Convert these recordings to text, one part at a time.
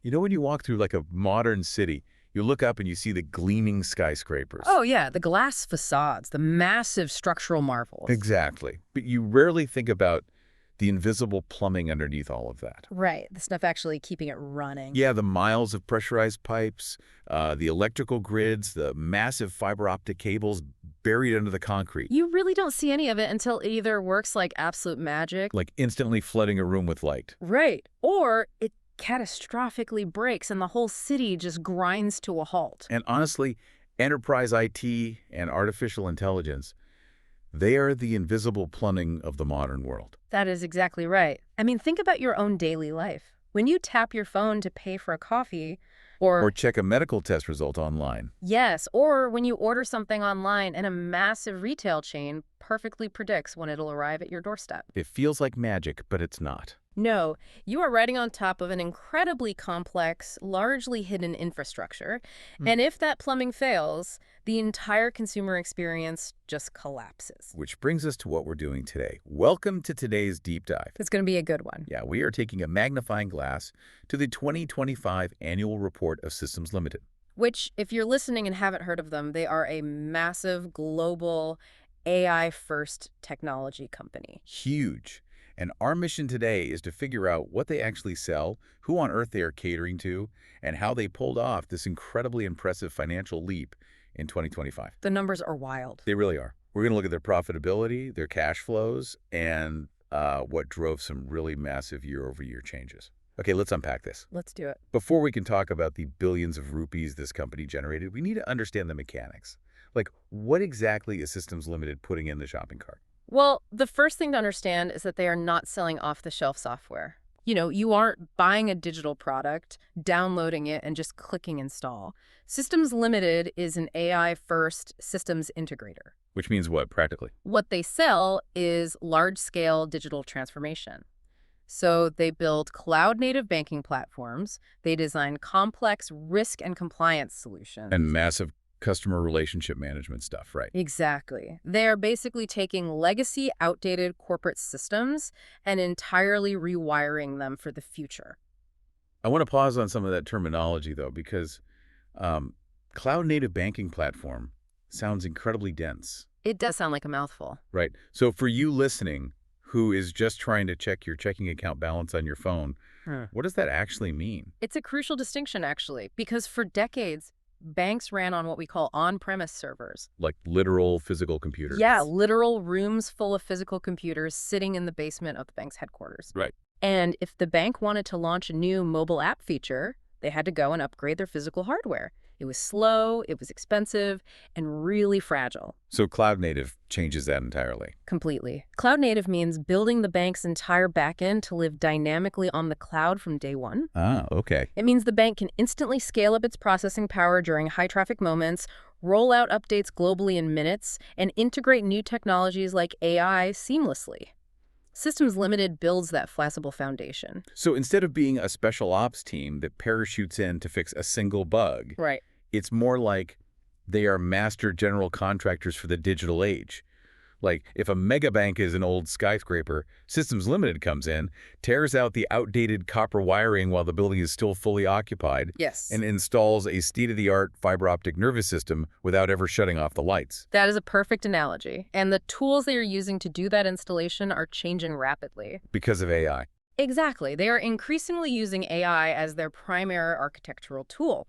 You know, when you walk through like a modern city, you look up and you see the gleaming skyscrapers. Oh, yeah, the glass facades, the massive structural marvels. Exactly. But you rarely think about the invisible plumbing underneath all of that. Right, the stuff actually keeping it running. Yeah, the miles of pressurized pipes, the electrical grids, the massive fiber optic cables buried under the concrete, You really don't see any of it until it either works like absolute magic. like instantly flooding a room with light. Right. Or it catastrophically breaks and the whole city just grinds to a halt. And honestly, enterprise IT and artificial intelligence, they are the invisible plumbing of the modern world. That is exactly right. I mean, think about your own daily life. When you tap your phone to pay for a coffee, Or or check a medical test result online. yes, or when you order something online and a massive retail chain perfectly predicts when it'll arrive at your doorstep. It feels like magic, but it's not. No, you are riding on top of an incredibly complex, largely hidden infrastructure. Hmm. And if that plumbing fails, the entire consumer experience just collapses. Which brings us to what we're doing today. Welcome to today's deep dive. It's going to be a good one. Yeah, we are taking a magnifying glass to the 2025 Annual Report of Systems Limited. Which, if you're listening and haven't heard of them, they are a massive global AI-first technology company. Huge. And our mission today is to figure out what they actually sell, who on earth they are catering to, and how they pulled off this incredibly impressive financial leap in 2025. The numbers are wild. They really are. We're going to look at their profitability, their cash flows, and what drove some really massive year-over-year changes. Okay, let's unpack this. Let's do it. Before we can talk about the billions of rupees this company generated, we need to understand the mechanics. Like, what exactly is Systems Limited putting in the shopping cart? Well, the first thing to understand is that they are not selling off-the-shelf software. You aren't buying a digital product, downloading it, and just clicking install. Systems Limited is an AI-first systems integrator. Which means what, practically? What they sell is large-scale digital transformation. So they build cloud-native banking platforms, they design complex risk and compliance solutions. And massive customer relationship management stuff, right? Exactly. They are basically taking legacy, outdated corporate systems and entirely rewiring them for the future. I want to pause on some of that terminology, though, because cloud-native banking platform sounds incredibly dense, It does sound like a mouthful. right? So for you listening, who is just trying to check your checking account balance on your phone, what does that actually mean? It's a crucial distinction, actually, because for decades, banks ran on what we call on-premise servers. Like literal physical computers? Yeah, literal rooms full of physical computers sitting in the basement of the bank's headquarters. Right. And if the bank wanted to launch a new mobile app feature, they had to go and upgrade their physical hardware. It was slow, it was expensive, and really fragile. So cloud native changes that entirely. Completely. Cloud native means building the bank's entire backend to live dynamically on the cloud from day one. Ah, okay. It means the bank can instantly scale up its processing power during high-traffic moments, roll out updates globally in minutes, and integrate new technologies like AI seamlessly. Systems Limited builds that flexible foundation. So instead of being a special ops team that parachutes in to fix a single bug, Right. it's more like they are master general contractors for the digital age. Like, if a mega bank is an old skyscraper, Systems Limited comes in, tears out the outdated copper wiring while the building is still fully occupied, Yes. and installs a state-of-the-art fiber optic nervous system without ever shutting off the lights. That is a perfect analogy. And the tools they are using to do that installation are changing rapidly. Because of AI. Exactly. They are increasingly using AI as their primary architectural tool.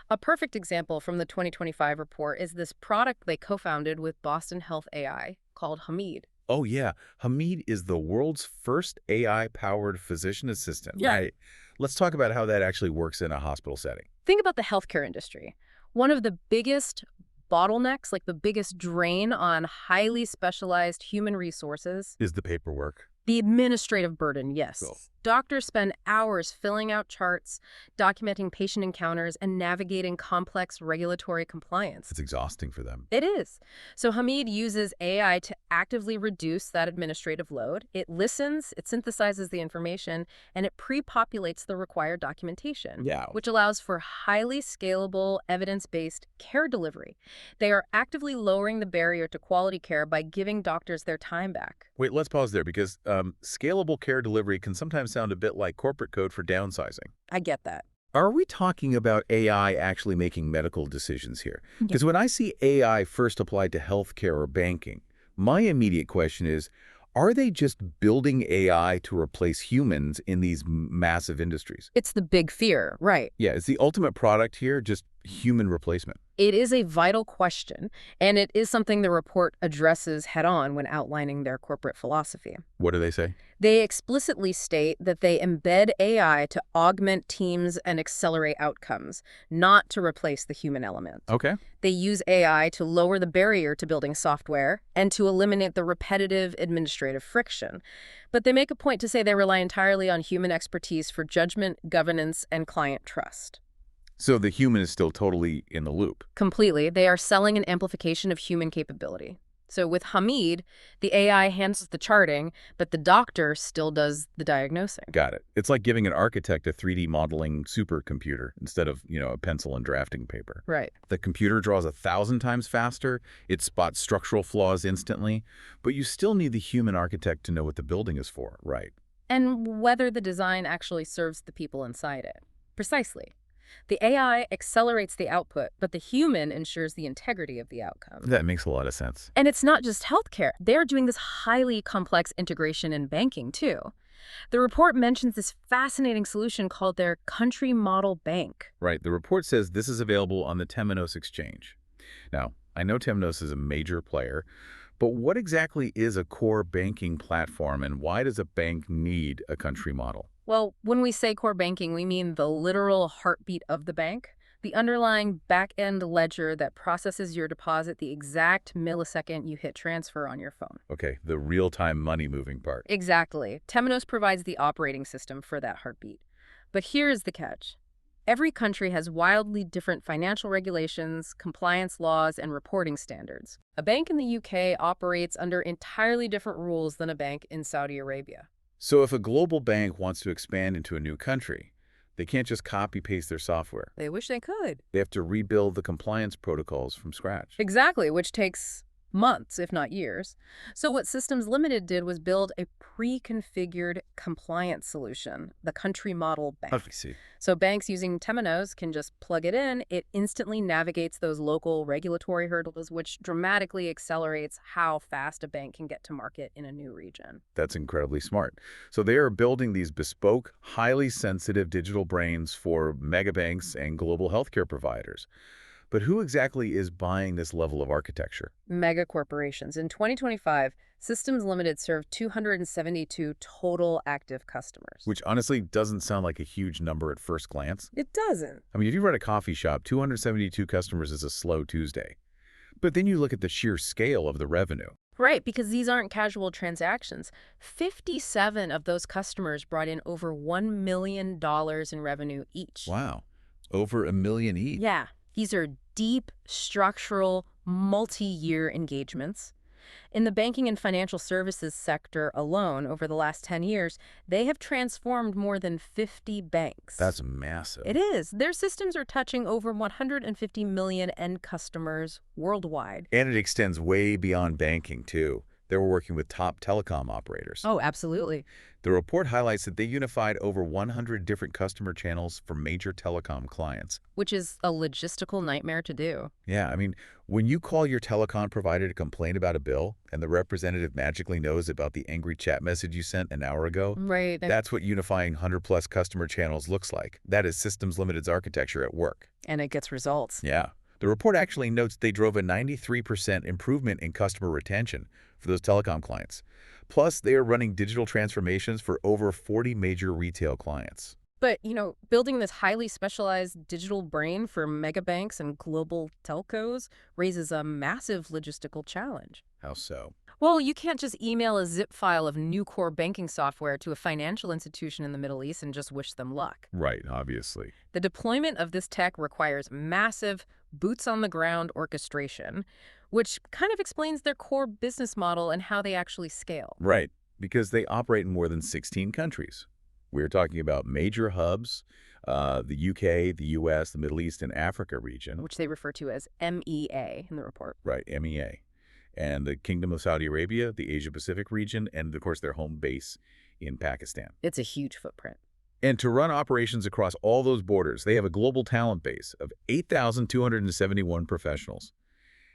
A perfect example from the 2025 report is this product they co-founded with Boston Health AI called Hamid. Oh, yeah. Hamid is the world's first AI-powered physician assistant. Yeah. Right. Let's talk about how that actually works in a hospital setting. Think about the healthcare industry. One of the biggest bottlenecks, like the biggest drain on highly specialized human resources, Is the paperwork. the administrative burden, yes. Cool. Doctors spend hours filling out charts, documenting patient encounters, and navigating complex regulatory compliance. It's exhausting for them. It is. So Hamid uses AI to actively reduce that administrative load. It listens, it synthesizes the information, and it pre-populates the required documentation, Yeah. which allows for highly scalable, evidence-based care delivery. They are actively lowering the barrier to quality care by giving doctors their time back. Wait, let's pause there because scalable care delivery can sometimes sound a bit like corporate code for downsizing. I get that. Are we talking about AI actually making medical decisions here? Yeah. Because when I see AI first applied to healthcare or banking, my immediate question is, are they just building AI to replace humans in these massive industries? It's the big fear, right? Yeah, is the ultimate product here just human replacement? It is a vital question, and it is something the report addresses head-on when outlining their corporate philosophy. What do they say? They explicitly state that they embed AI to augment teams and accelerate outcomes, not to replace the human element. Okay. They use AI to lower the barrier to building software and to eliminate the repetitive administrative friction. But they make a point to say they rely entirely on human expertise for judgment, governance, and client trust. So the human is still totally in the loop. Completely, they are selling an amplification of human capability. So with Hamid, the AI handles the charting, but the doctor still does the diagnosing. Got it. It's like giving an architect a 3D modeling supercomputer instead of, a pencil and drafting paper. Right. The computer draws 1,000 times faster, it spots structural flaws instantly, but you still need the human architect to know what the building is for, right? And whether the design actually serves the people inside it. Precisely. The AI accelerates the output, but the human ensures the integrity of the outcome. That makes a lot of sense. And it's not just healthcare. They're doing this highly complex integration in banking, too. The report mentions this fascinating solution called their country model bank. Right. The report says this is available on the Temenos exchange. Now, I know Temenos is a major player, but what exactly is a core banking platform and why does a bank need a country model? Well, when we say core banking, we mean the literal heartbeat of the bank, the underlying back-end ledger that processes your deposit the exact millisecond you hit transfer on your phone. Okay, the real-time money moving part. Exactly. Temenos provides the operating system for that heartbeat. But here's the catch. Every country has wildly different financial regulations, compliance laws, and reporting standards. A bank in the UK operates under entirely different rules than a bank in Saudi Arabia. So if a global bank wants to expand into a new country, they can't just copy-paste their software. They wish they could. They have to rebuild the compliance protocols from scratch. Exactly, which takes months, if not years. So what Systems Limited did was build a pre-configured compliance solution, the country model bank. I see. So banks using Temenos can just plug it in. It instantly navigates those local regulatory hurdles, which dramatically accelerates how fast a bank can get to market in a new region. That's incredibly smart. So they are building these bespoke, highly sensitive digital brains for megabanks and global healthcare providers. But who exactly is buying this level of architecture? Mega corporations. In 2025, Systems Limited served 272 total active customers. Which honestly doesn't sound like a huge number at first glance. It doesn't. I mean, if you run a coffee shop, 272 customers is a slow Tuesday. But then you look at the sheer scale of the revenue. Right, because these aren't casual transactions. 57 of those customers brought in over $1 million in revenue each. Wow. Over $1 million each. Yeah. These are deep, structural, multi-year engagements. In the banking and financial services sector alone, over the last 10 years, they have transformed more than 50 banks. That's massive. It is. Their systems are touching over 150 million end customers worldwide. And it extends way beyond banking, too. They were working with top telecom operators. Oh, absolutely. The report highlights that they unified over 100 different customer channels for major telecom clients. Which is a logistical nightmare to do. Yeah, I mean, when you call your telecom provider to complain about a bill and the representative magically knows about the angry chat message you sent an hour ago, Right. that's what unifying 100-plus customer channels looks like. That is Systems Limited's architecture at work. And it gets results. Yeah. The report actually notes they drove a 93% improvement in customer retention for those telecom clients. Plus, they are running digital transformations for over 40 major retail clients. But, building this highly specialized digital brain for mega banks and global telcos raises a massive logistical challenge. How so? Well, you can't just email a zip file of new core banking software to a financial institution in the Middle East and just wish them luck. Right, obviously. The deployment of this tech requires massive, boots-on-the-ground orchestration, which kind of explains their core business model and how they actually scale. Right, because they operate in more than 16 countries. We're talking about major hubs, the UK, the US, the Middle East, and Africa region. Which they refer to as MEA in the report. Right, MEA. And the Kingdom of Saudi Arabia, the Asia-Pacific region, and, of course, their home base in Pakistan. It's a huge footprint. And to run operations across all those borders, they have a global talent base of 8,271 professionals.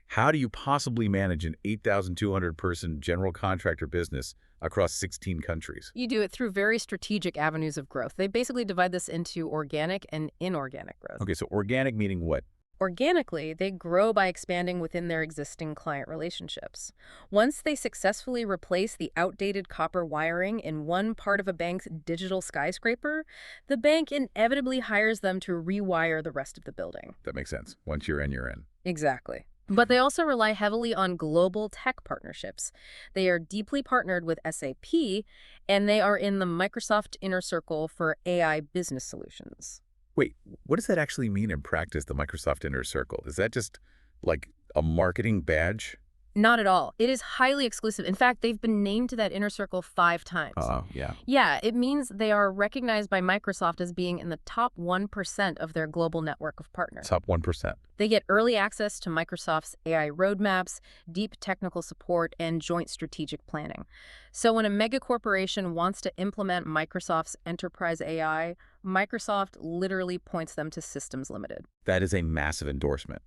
How do you possibly manage an 8,200-person general contractor business across 16 countries? You do it through very strategic avenues of growth. They basically divide this into organic and inorganic growth. Okay, so organic meaning what? Organically, they grow by expanding within their existing client relationships. Once they successfully replace the outdated copper wiring in one part of a bank's digital skyscraper, the bank inevitably hires them to rewire the rest of the building. That makes sense. Once you're in, you're in. Exactly. But they also rely heavily on global tech partnerships. They are deeply partnered with SAP, and they are in the Microsoft Inner Circle for AI business solutions. Wait, what does that actually mean in practice, the Microsoft Inner Circle? Is that just like a marketing badge? Not at all. It is highly exclusive. In fact, they've been named to that Inner Circle 5 times. Oh, yeah. Yeah, it means they are recognized by Microsoft as being in the top 1% of their global network of partners. Top 1%. They get early access to Microsoft's AI roadmaps, deep technical support, and joint strategic planning. So when a mega corporation wants to implement Microsoft's enterprise AI, Microsoft literally points them to Systems Limited. That is a massive endorsement.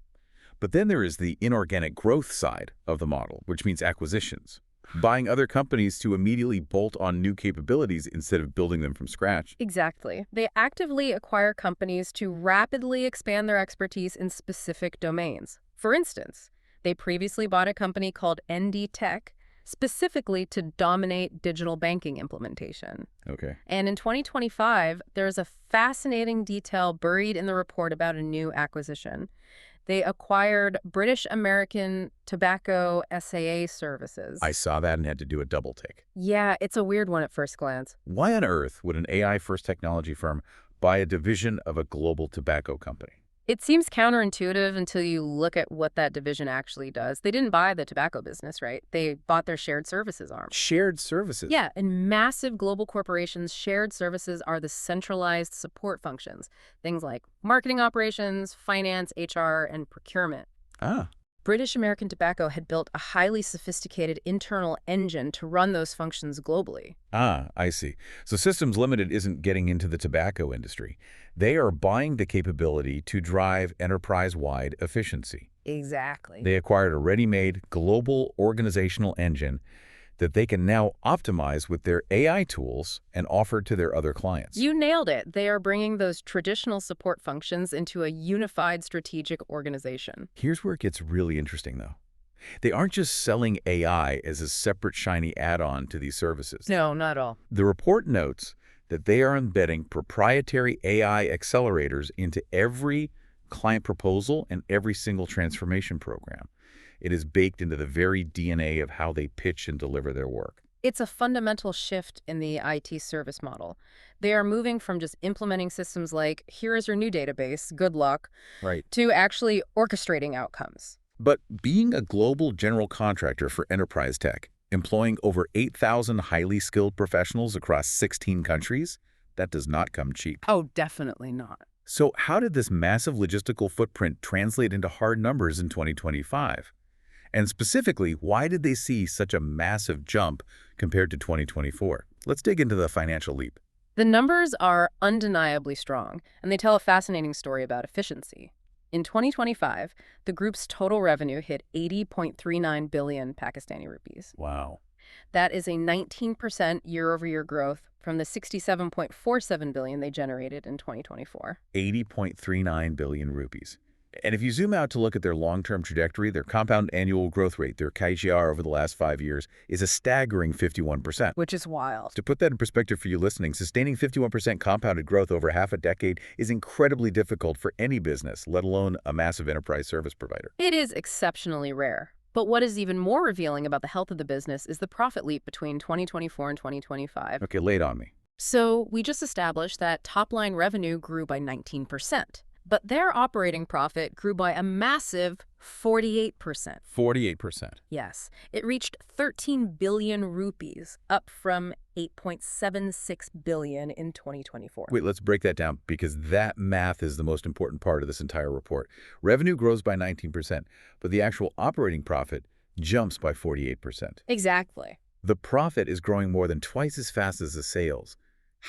But then there is the inorganic growth side of the model, which means acquisitions. Buying other companies to immediately bolt on new capabilities instead of building them from scratch. Exactly. They actively acquire companies to rapidly expand their expertise in specific domains. For instance, they previously bought a company called ND Tech specifically to dominate digital banking implementation. Okay. And in 2025, there's a fascinating detail buried in the report about a new acquisition. They acquired British American Tobacco SAA Services. I saw that and had to do a double take. Yeah, it's a weird one at first glance. Why on earth would an AI-first technology firm buy a division of a global tobacco company? It seems counterintuitive until you look at what that division actually does. They didn't buy the tobacco business, right? They bought their shared services arm. Shared services? Yeah, in massive global corporations, shared services are the centralized support functions. Things like marketing operations, finance, HR, and procurement. Ah. British American Tobacco had built a highly sophisticated internal engine to run those functions globally. Ah, I see. So Systems Limited isn't getting into the tobacco industry. They are buying the capability to drive enterprise-wide efficiency. Exactly. They acquired a ready-made global organizational engine that they can now optimize with their AI tools and offer to their other clients. You nailed it. They are bringing those traditional support functions into a unified strategic organization. Here's where it gets really interesting, though. They aren't just selling AI as a separate shiny add-on to these services. No, not at all. The report notes that they are embedding proprietary AI accelerators into every client proposal and every single transformation program. It is baked into the very DNA of how they pitch and deliver their work. It's a fundamental shift in the IT service model. They are moving from just implementing systems like, here is your new database, good luck, Right. to actually orchestrating outcomes. But being a global general contractor for enterprise tech, employing over 8,000 highly skilled professionals across 16 countries, that does not come cheap. Oh, definitely not. So how did this massive logistical footprint translate into hard numbers in 2025? And specifically, why did they see such a massive jump compared to 2024? Let's dig into the financial leap. The numbers are undeniably strong, and they tell a fascinating story about efficiency. In 2025, the group's total revenue hit 80.39 billion Pakistani rupees. Wow. That is a 19% year-over-year growth from the 67.47 billion they generated in 2024. 80.39 billion rupees. And if you zoom out to look at their long-term trajectory, their compound annual growth rate, their CAGR over the last 5 years, is a staggering 51%. Which is wild. To put that in perspective for you listening, sustaining 51% compounded growth over half a decade is incredibly difficult for any business, let alone a massive enterprise service provider. It is exceptionally rare. But what is even more revealing about the health of the business is the profit leap between 2024 and 2025. Okay, lay it on me. So we just established that top-line revenue grew by 19%. But their operating profit grew by a massive 48%. 48%. Yes, it reached 13 billion rupees, up from 8.76 billion in 2024. Wait, let's break that down because that math is the most important part of this entire report. Revenue grows by 19%, but the actual operating profit jumps by 48%. Exactly. The profit is growing more than twice as fast as the sales.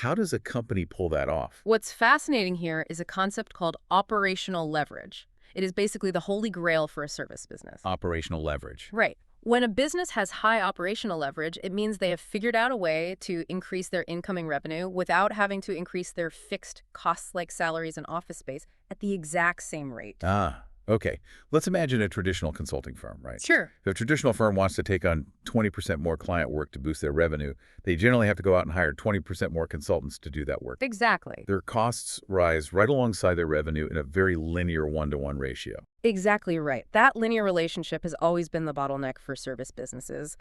How does a company pull that off? What's fascinating here is a concept called operational leverage. It is basically the holy grail for a service business. Operational leverage. Right. When a business has high operational leverage, it means they have figured out a way to increase their incoming revenue without having to increase their fixed costs like salaries and office space at the exact same rate. Ah, okay. Let's imagine a traditional consulting firm, right? Sure. If a traditional firm wants to take on 20% more client work to boost their revenue, they generally have to go out and hire 20% more consultants to do that work. Exactly. Their costs rise right alongside their revenue in a very linear one-to-one ratio. Exactly right. That linear relationship has always been the bottleneck for service businesses.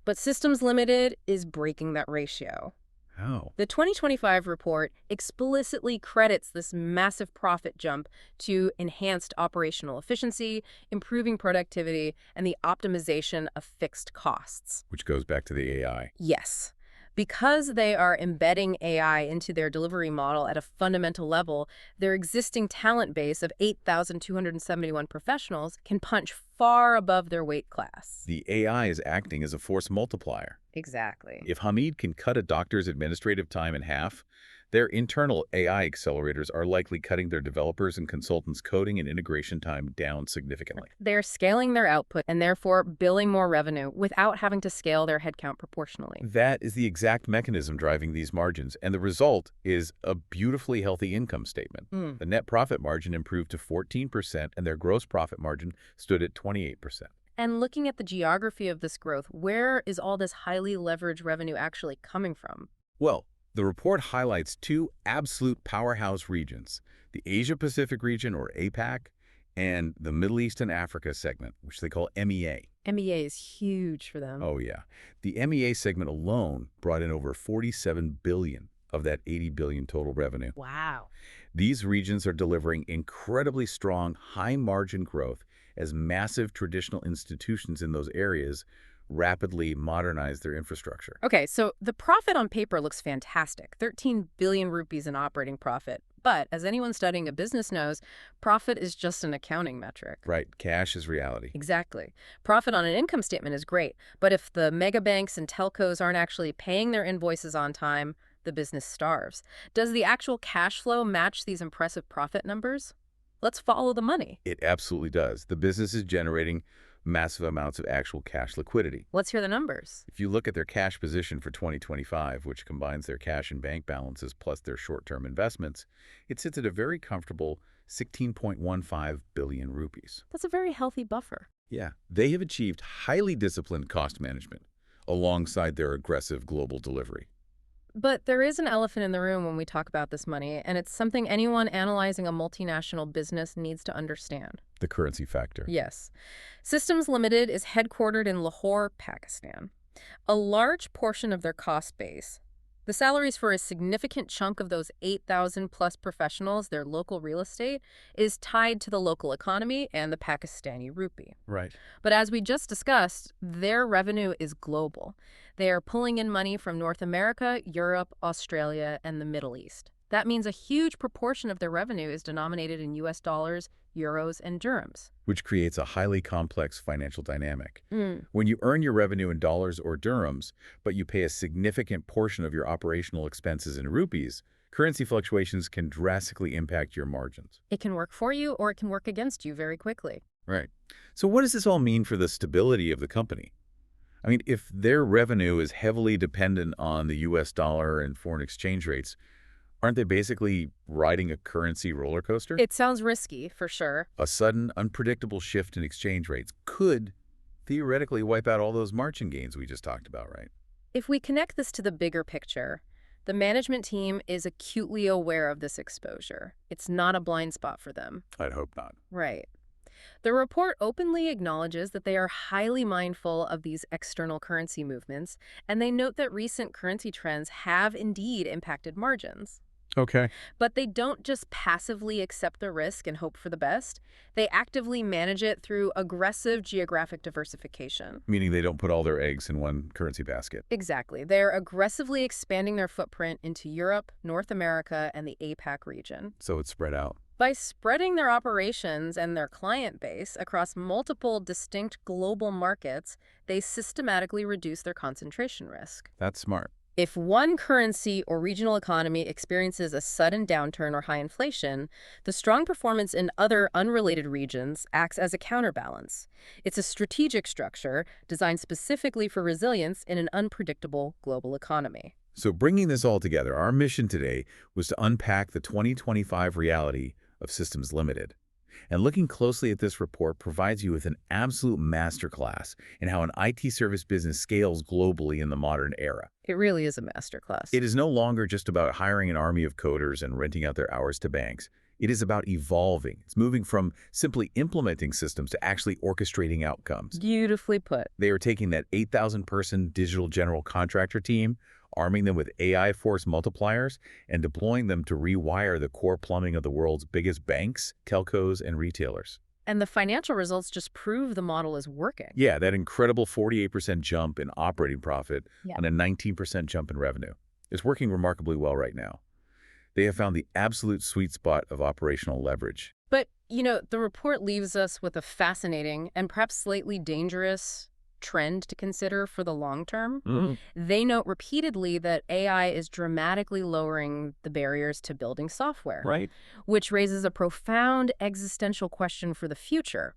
But Systems Limited is breaking that ratio. How? The 2025 report explicitly credits this massive profit jump to enhanced operational efficiency, improving productivity, and the optimization of fixed costs. Which goes back to the AI. Yes. Because they are embedding AI into their delivery model at a fundamental level, their existing talent base of 8,271 professionals can punch far above their weight class. The AI is acting as a force multiplier. Exactly. If Hamid can cut a doctor's administrative time in half, their internal AI accelerators are likely cutting their developers and consultants' coding and integration time down significantly. They're scaling their output and therefore billing more revenue without having to scale their headcount proportionally. That is the exact mechanism driving these margins, and the result is a beautifully healthy income statement. The net profit margin improved to 14%, and their gross profit margin stood at 28%. And looking at the geography of this growth, where is all this highly leveraged revenue actually coming from? Well, the report highlights two absolute powerhouse regions, the Asia-Pacific region, or APAC, and the Middle East and Africa segment, which they call MEA. MEA is huge for them. Oh, yeah. The MEA segment alone brought in over $47 billion of that $80 billion total revenue. Wow. These regions are delivering incredibly strong, high-margin growth as massive traditional institutions in those areas rapidly modernize their infrastructure. Okay, so the profit on paper looks fantastic, 13 billion rupees in operating profit. But as anyone studying a business knows, profit is just an accounting metric. Right, cash is reality. Exactly. Profit on an income statement is great, but if the mega banks and telcos aren't actually paying their invoices on time, the business starves. Does the actual cash flow match these impressive profit numbers? Let's follow the money. It absolutely does. The business is generating massive amounts of actual cash liquidity. Let's hear the numbers. If you look at their cash position for 2025, which combines their cash and bank balances plus their short-term investments, it sits at a very comfortable 16.15 billion rupees. That's a very healthy buffer. Yeah, they have achieved highly disciplined cost management alongside their aggressive global delivery. But there is an elephant in the room when we talk about this money, and it's something anyone analyzing a multinational business needs to understand. The currency factor. Yes. Systems Limited is headquartered in Lahore, Pakistan. A large portion of their cost base, the salaries for a significant chunk of those 8,000 plus professionals, their local real estate, is tied to the local economy and the Pakistani rupee. Right. But as we just discussed, their revenue is global. They are pulling in money from North America, Europe, Australia, and the Middle East. That means a huge proportion of their revenue is denominated in US dollars, euros, and dirhams. Which creates a highly complex financial dynamic. When you earn your revenue in dollars or dirhams, but you pay a significant portion of your operational expenses in rupees, currency fluctuations can drastically impact your margins. It can work for you or it can work against you very quickly. Right. So what does this all mean for the stability of the company? I mean, if their revenue is heavily dependent on the US dollar and foreign exchange rates, aren't they basically riding a currency roller coaster? It sounds risky, for sure. A sudden, unpredictable shift in exchange rates could theoretically wipe out all those margin gains we just talked about, right? If we connect this to the bigger picture, the management team is acutely aware of this exposure. It's not a blind spot for them. I'd hope not. Right. The report openly acknowledges that they are highly mindful of these external currency movements, and they note that recent currency trends have indeed impacted margins. Okay. But they don't just passively accept the risk and hope for the best. They actively manage it through aggressive geographic diversification. Meaning they don't put all their eggs in one currency basket. Exactly. They're aggressively expanding their footprint into Europe, North America, and the APAC region. So it's spread out. By spreading their operations and their client base across multiple distinct global markets, they systematically reduce their concentration risk. That's smart. If one currency or regional economy experiences a sudden downturn or high inflation, the strong performance in other unrelated regions acts as a counterbalance. It's a strategic structure designed specifically for resilience in an unpredictable global economy. So bringing this all together, our mission today was to unpack the 2025 reality of Systems Limited. And looking closely at this report provides you with an absolute masterclass in how an IT service business scales globally in the modern era. It really is a masterclass. It is no longer just about hiring an army of coders and renting out their hours to banks. It is about evolving. It's moving from simply implementing systems to actually orchestrating outcomes. Beautifully put. They are taking that 8,000-person digital general contractor team, arming them with AI force multipliers, and deploying them to rewire the core plumbing of the world's biggest banks, telcos, and retailers. And the financial results just prove the model is working. Yeah, that incredible 48% jump in operating profit Yeah. and a 19% jump in revenue. It's working remarkably well right now. They have found the absolute sweet spot of operational leverage. But, the report leaves us with a fascinating and perhaps slightly dangerous trend to consider for the long term. They note repeatedly that AI is dramatically lowering the barriers to building software, Right? which raises a profound existential question for the future.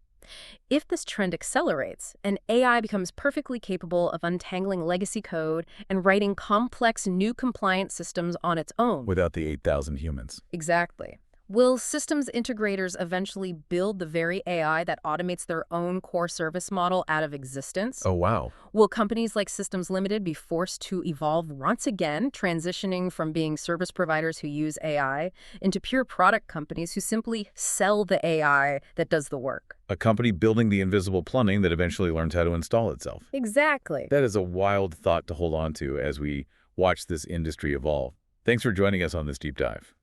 If this trend accelerates and AI becomes perfectly capable of untangling legacy code and writing complex new compliance systems on its own. Without the 8,000 humans. Exactly. Will systems integrators eventually build the very AI that automates their own core service model out of existence? Oh, wow. Will companies like Systems Limited be forced to evolve once again, transitioning from being service providers who use AI into pure product companies who simply sell the AI that does the work? A company building the invisible plumbing that eventually learns how to install itself. Exactly. That is a wild thought to hold on to as we watch this industry evolve. Thanks for joining us on this deep dive.